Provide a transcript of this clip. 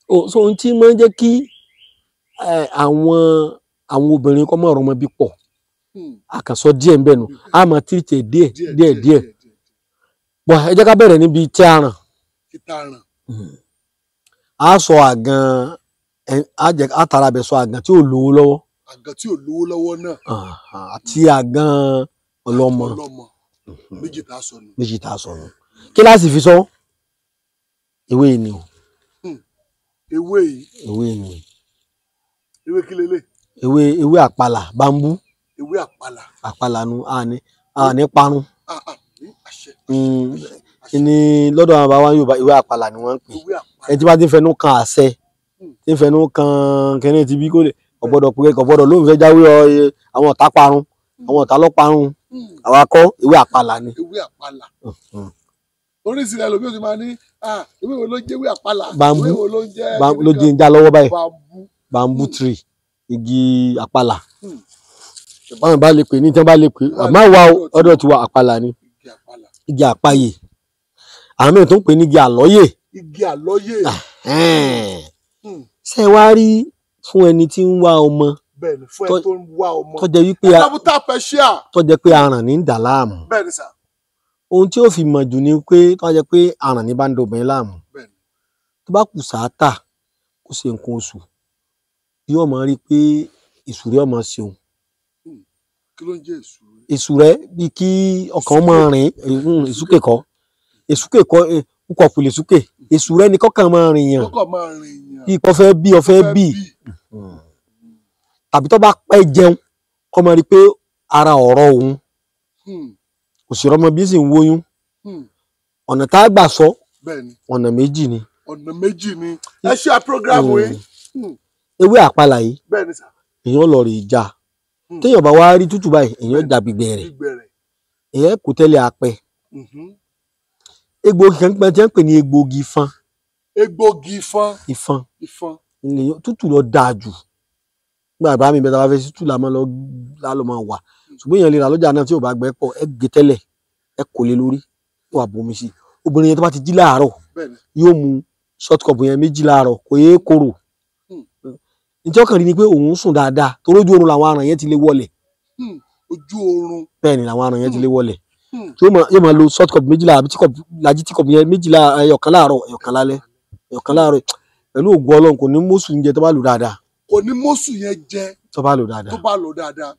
so ohun tí máa ń jẹ́ kí àwọn obìnrin kọ́ mọ́ ọ̀rọ̀ ọmọ bí pọ̀ àkànṣọ díẹ̀ ń bẹ̀ nù a máa tìrìtì díẹ̀ bọ̀ ẹ jẹ́ ká bẹ̀rẹ̀ níbi tí a ràn á sọ àgàn á tara bẹ̀ sọ àgàn tí ò lówó lọ́wọ́ náà àti àgàn ọlọ́mọ méjì tá a sọ nù kíláàsì fi sọ ewé ni o ewé yìí ewé kí lélẹ̀ ewé àpàlà bambú ewé àpàlà nu àní parun ní lọ́dọ̀ àwọn bàbá Yorùbá ewé àpàlà ni wọ́n ń pè ẹ tí wọ́n ti fẹnu kan àṣẹ tí ń fẹnu kan kẹ́ni ti bí kò lè ọ̀gbọ́dọ̀ ló ń fẹ́ jáwé àwọn ọ̀tá parun àwọn ọ̀tá lọ́ parun àwa kọ́ ewé àpàlà ni. ewé àpàlà oríṣiríṣi ẹlòmíì ti máa ní ewé wo ló ń jẹ́ ewé àpàlà bambú ewé wo ló ń jẹ́ ló di ń já lọ́wọ́ báyìí bambú tree igi àpàlà báwọn bá lè pè ní tí wọ́n bá lè pè àmọ́ wa ọ̀dọ̀ tiwa àpàlà ni igi àpáyè àwọn mìíràn tó ń pè ní igi àlọ́yè ṣé wá rí fún ẹni tí ń wá ọmọ tó jẹ́ wípé aràn ní ń dà láàmú ohun tí ó fi mọ̀ jù ni pé tó jẹ́ pé aràn ní bá ń dobìnrin láàmú tó bá kù sáátà kó ṣe nǹkan oṣù yóò mọ̀ rí pé ìṣúrẹ́ ọmọ ṣeun ìṣúrẹ́ bíi kí ọkàn máa rìn ìsúkè kọ́ púpọ̀ kò lè súkè ìṣúrẹ́ ni kọ́kàn máa rìn yàn bí kò fẹ́ bí tàbí tó bá pẹ́ jẹun kọ́ máa rí pé ara ọ̀rọ̀ òun kò sí ọmọ bí sì ń wóyún ọ̀nà tá a gbà sọ ọ̀nà méjì ni ẹ ṣe àpọ́gírámù yìí ewé àpàlà yìí èèyàn lọ rè já téèyàn bá wá rí tútù báyìí èèyàn já gbígbẹ rẹ̀ èèyàn kò tẹ́lẹ̀ apẹ egbògi kan tí wọ́n pè ní egbògi ìfọn tútù lọ dáa jù nígbà bá mi bẹ́ẹ̀ tá a bá fẹ́ sí tútù lálọ́ máa wà ṣùgbọ́n èèyàn lè rà lọ́jà náà tí ò bá gbẹ pọ̀ ẹ gé tẹ́lẹ̀ ẹ kò lè lórí wà bomi sí obìnrin yẹn tó bá ti jí láàárọ̀ yóò mu short cup yẹn 2 láàárọ̀ kò yé korò nítorí ọkàn rí ni pé òun sùn dáadáa torí ojú oorun làwọn aràn yẹn ti lè wọlẹ̀ bẹ́ẹ̀ ni làwọn aràn yẹn ti lè wọlẹ̀ tí yóò máa lo short cup 2 àbí tíkọ̀pù yẹn 2 ẹyọ̀kan láàárọ̀ ẹyọ̀kan lálẹ́ ẹyọ̀kan láàárọ̀ pẹ̀lú ògùn Ọlọ́run kò ní mọ́sù ń jẹ tó bá lò dáadáa kò ní mọ́sù yẹn jẹ tó bá lò dáadáa.